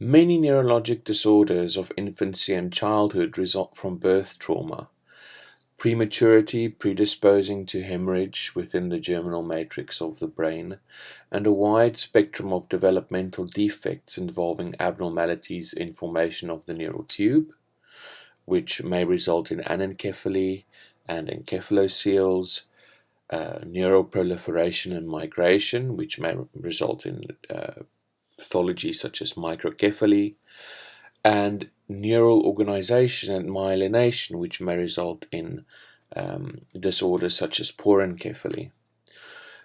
Many neurologic disorders of infancy and childhood result from birth trauma, prematurity predisposing to hemorrhage within the germinal matrix of the brain, and a wide spectrum of developmental defects involving abnormalities in formation of the neural tube, which may result in anencephaly and encephalocele, neuroproliferation and migration, which may result in pathology such as microcephaly, and neural organization and myelination, which may result in disorders such as porencephaly.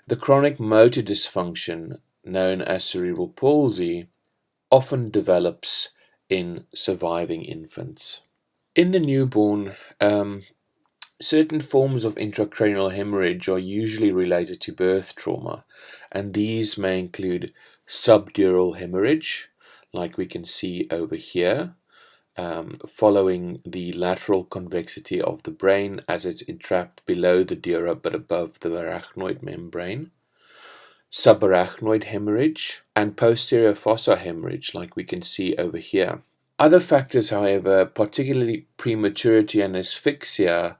The chronic motor dysfunction, known as cerebral palsy, often develops in surviving infants. In the newborn, certain forms of intracranial hemorrhage are usually related to birth trauma, and these may include subdural hemorrhage, like we can see over here, following the lateral convexity of the brain as it's entrapped below the dura but above the arachnoid membrane, subarachnoid hemorrhage, and posterior fossa hemorrhage, like we can see over here. Other factors, however, particularly prematurity and asphyxia,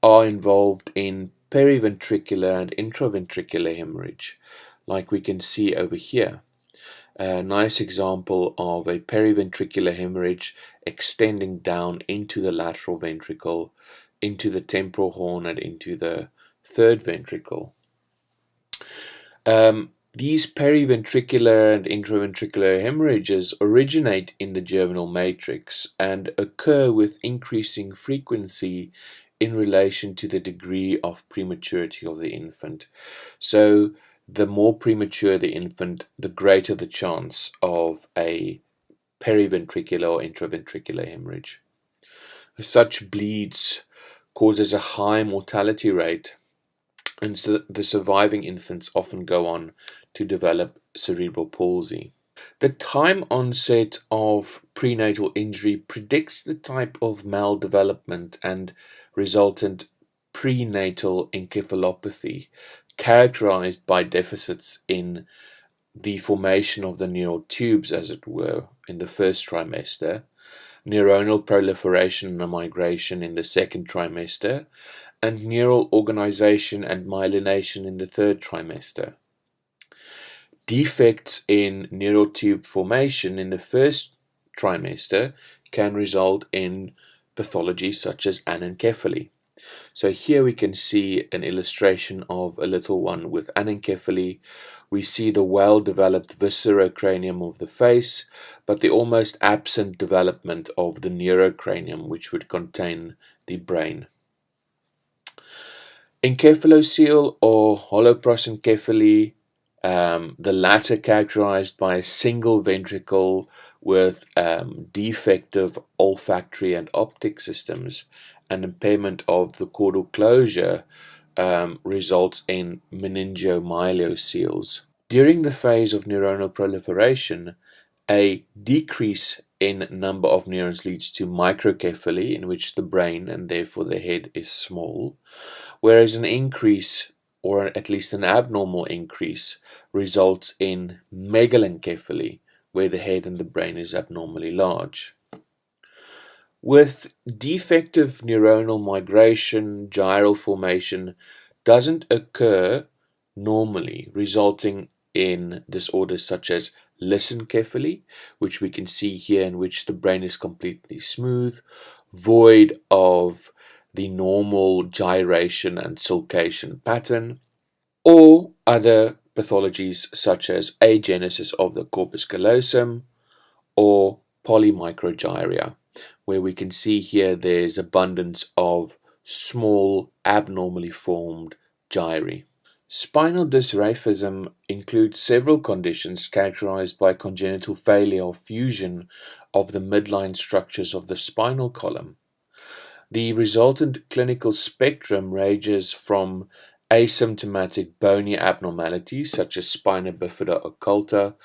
are involved in periventricular and intraventricular hemorrhage, like we can see over here. A nice example of a periventricular hemorrhage extending down into the lateral ventricle, into the temporal horn, and into the third ventricle. These periventricular and intraventricular hemorrhages originate in the germinal matrix and occur with increasing frequency in relation to the degree of prematurity of the infant. So the more premature the infant, the greater the chance of a periventricular or intraventricular hemorrhage. Such bleeds causes a high mortality rate, and so the surviving infants often go on to develop cerebral palsy. The time onset of prenatal injury predicts the type of maldevelopment and resultant prenatal encephalopathy, characterized by deficits in the formation of the neural tubes, as it were, in the first trimester, neuronal proliferation and migration in the second trimester, and neural organization and myelination in the third trimester. Defects in neural tube formation in the first trimester can result in pathology such as anencephaly. So here we can see an illustration of a little one with anencephaly. We see the well-developed viscerocranium of the face, but the almost absent development of the neurocranium, which would contain the brain. Encephalocele or holoprosencephaly, the latter characterized by a single ventricle with defective olfactory and optic systems and impairment of the caudal closure, results in meningomyelocele. During the phase of neuronal proliferation, a decrease in number of neurons leads to microcephaly, in which the brain and therefore the head is small, whereas an increase, or at least an abnormal increase, results in megalencephaly, where the head and the brain is abnormally large. With defective neuronal migration, gyral formation doesn't occur normally, resulting in disorders such as lissencephaly, which we can see here, in which the brain is completely smooth, void of the normal gyration and sulcation pattern, or other pathologies such as agenesis of the corpus callosum or polymicrogyria, where we can see here there's abundance of small abnormally formed gyri. Spinal dysraphism includes several conditions characterized by congenital failure or fusion of the midline structures of the spinal column. The resultant clinical spectrum ranges from asymptomatic bony abnormalities such as spina bifida occulta,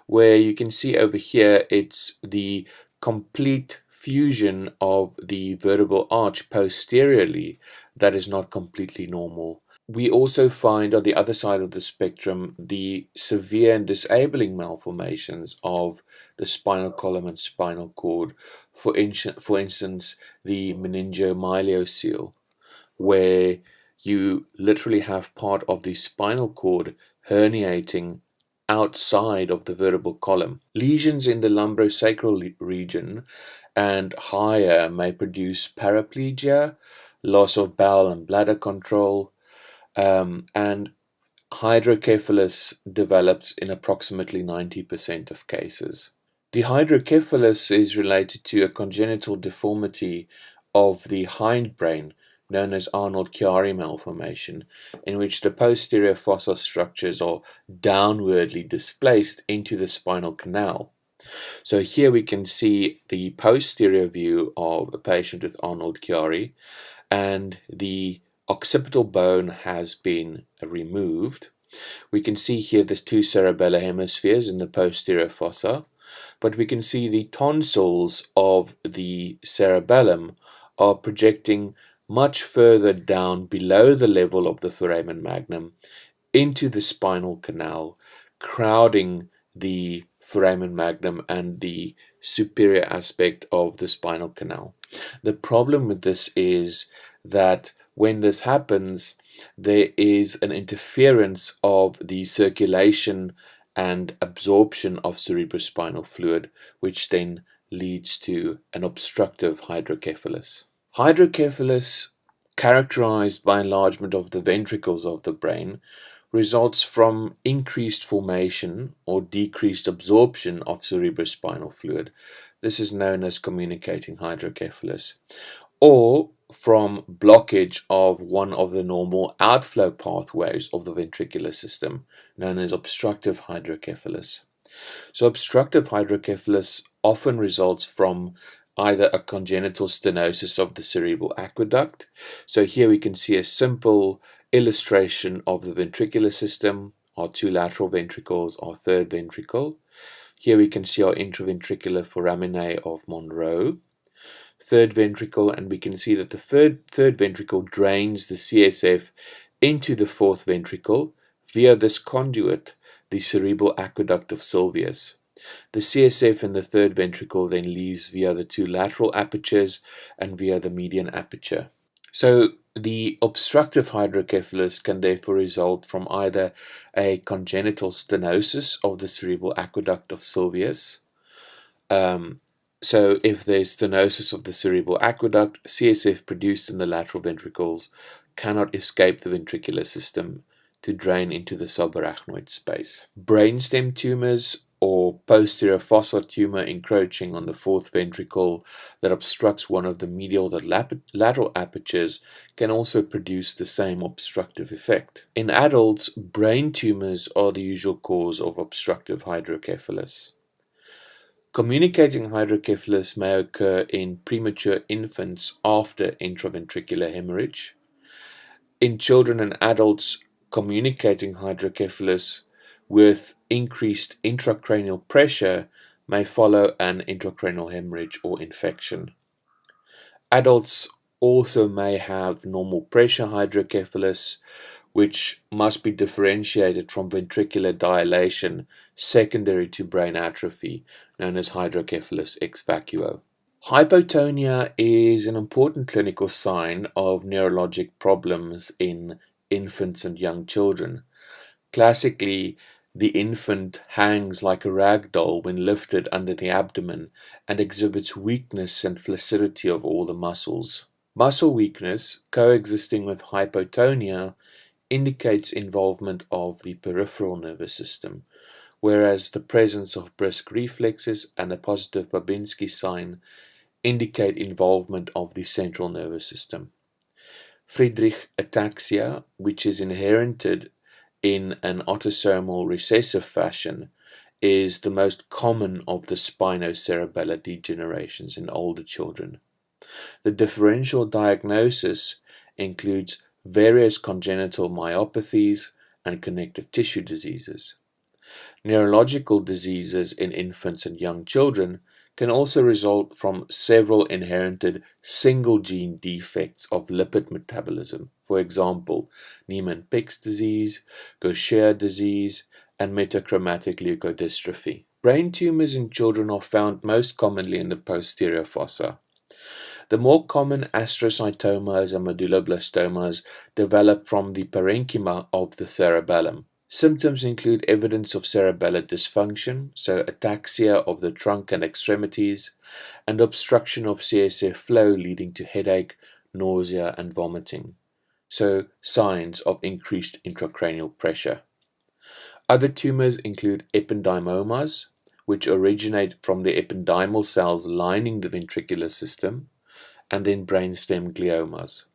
where you can see over here it's the complete fusion of the vertebral arch posteriorly that is not completely normal, We also find on the other side of the spectrum the severe and disabling malformations of the spinal column and spinal cord, for instance, the meningomyelocele, where you literally have part of the spinal cord herniating outside of the vertebral column. Lesions in the lumbosacral region and higher may produce paraplegia, loss of bowel and bladder control, and hydrocephalus develops in approximately 90% of cases. The hydrocephalus is related to a congenital deformity of the hindbrain known as Arnold-Chiari malformation, in which the posterior fossa structures are downwardly displaced into the spinal canal. So here we can see the posterior view of a patient with Arnold-Chiari, and the occipital bone has been removed. We can see here the two cerebellar hemispheres in the posterior fossa, but we can see the tonsils of the cerebellum are projecting much further down below the level of the foramen magnum into the spinal canal, crowding the foramen magnum and the superior aspect of the spinal canal. The problem with this is that when this happens, there is an interference of the circulation and absorption of cerebrospinal fluid, which then leads to an obstructive hydrocephalus. Hydrocephalus, characterized by enlargement of the ventricles of the brain, results from increased formation or decreased absorption of cerebrospinal fluid. This is known as communicating hydrocephalus, or from blockage of one of the normal outflow pathways of the ventricular system, known as obstructive hydrocephalus. So obstructive hydrocephalus often results from either a congenital stenosis of the cerebral aqueduct. So here we can see a simple illustration of the ventricular system, our two lateral ventricles, our third ventricle. Here we can see our intraventricular foraminae of Monroe, third ventricle, and we can see that the third ventricle drains the CSF into the fourth ventricle via this conduit, the cerebral aqueduct of Sylvius. The CSF in the third ventricle then leaves via the two lateral apertures and via the median aperture. So the obstructive hydrocephalus can therefore result from either a congenital stenosis of the cerebral aqueduct of Sylvius. So if there's stenosis of the cerebral aqueduct, CSF produced in the lateral ventricles cannot escape the ventricular system to drain into the subarachnoid space. Brainstem tumors or posterior fossa tumor encroaching on the fourth ventricle that obstructs one of the medial lateral apertures can also produce the same obstructive effect. In adults, brain tumors are the usual cause of obstructive hydrocephalus. Communicating hydrocephalus may occur in premature infants after intraventricular hemorrhage. In children and adults, communicating hydrocephalus with increased intracranial pressure may follow an intracranial hemorrhage or infection. Adults also may have normal pressure hydrocephalus, which must be differentiated from ventricular dilation secondary to brain atrophy, known as hydrocephalus ex vacuo. Hypotonia is an important clinical sign of neurologic problems in infants and young children. Classically, the infant hangs like a rag doll when lifted under the abdomen and exhibits weakness and flaccidity of all the muscles. Muscle weakness, coexisting with hypotonia, indicates involvement of the peripheral nervous system, whereas the presence of brisk reflexes and a positive Babinski sign indicate involvement of the central nervous system. Friedreich ataxia, which is inherited in an autosomal recessive fashion, is the most common of the spinocerebellar degenerations in older children. The differential diagnosis includes various congenital myopathies and connective tissue diseases. Neurological diseases in infants and young children can also result from several inherited single gene defects of lipid metabolism, for example, Niemann-Pick's disease, Gaucher disease, and metachromatic leukodystrophy. Brain tumors in children are found most commonly in the posterior fossa. The more common astrocytomas and medulloblastomas develop from the parenchyma of the cerebellum. Symptoms include evidence of cerebellar dysfunction, so ataxia of the trunk and extremities, and obstruction of CSF flow leading to headache, nausea, and vomiting, so signs of increased intracranial pressure. Other tumors include ependymomas, which originate from the ependymal cells lining the ventricular system, and then brainstem gliomas.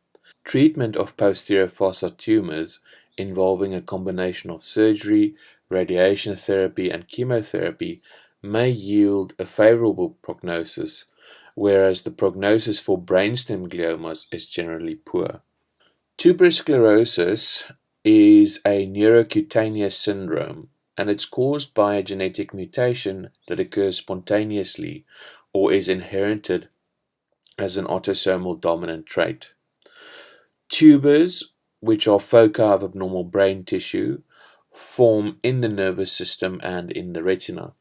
Treatment of posterior fossa tumors involving a combination of surgery, radiation therapy, and chemotherapy may yield a favorable prognosis, whereas the prognosis for brainstem gliomas is generally poor. Tuberous sclerosis is a neurocutaneous syndrome, and it's caused by a genetic mutation that occurs spontaneously or is inherited as an autosomal dominant trait. Tubers, which are foci of abnormal brain tissue, form in the nervous system and in the retina.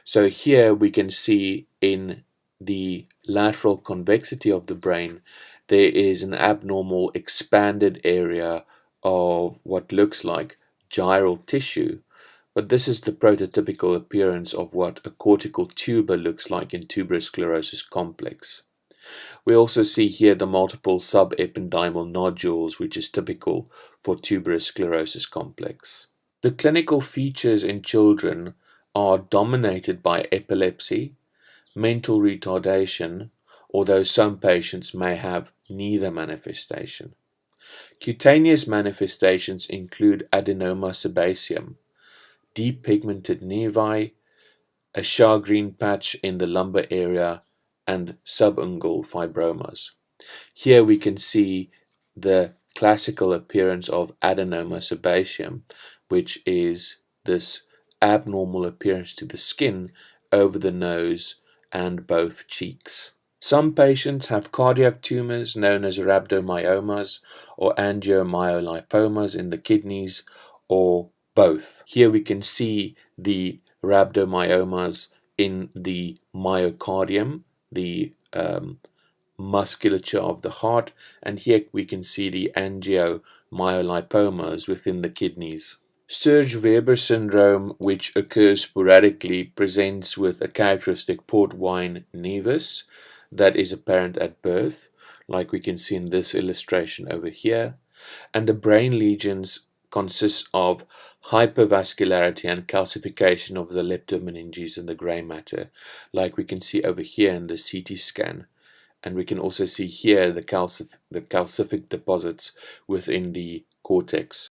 So here we can see in the lateral convexity of the brain, there is an abnormal expanded area of what looks like gyral tissue, but this is the prototypical appearance of what a cortical tuber looks like in tuberous sclerosis complex. We also see here the multiple subependymal nodules, which is typical for tuberous sclerosis complex. The clinical features in children are dominated by epilepsy, mental retardation, although some patients may have neither manifestation. Cutaneous manifestations include adenoma sebaceum, deep pigmented nevi, a shagreen patch in the lumbar area, and subungual fibromas. Here we can see the classical appearance of adenoma sebaceum, which is this abnormal appearance to the skin over the nose and both cheeks. Some patients have cardiac tumors known as rhabdomyomas or angiomyolipomas in the kidneys, or both. Here we can see the rhabdomyomas in the myocardium, the musculature of the heart, and here we can see the angiomyolipomas within the kidneys. Sturge-Weber syndrome, which occurs sporadically, presents with a characteristic port wine nevus that is apparent at birth, like we can see in this illustration over here, and the brain lesions consist of hypervascularity and calcification of the leptomeninges and the gray matter, like we can see over here in the CT scan. And we can also see here the calcific deposits within the cortex.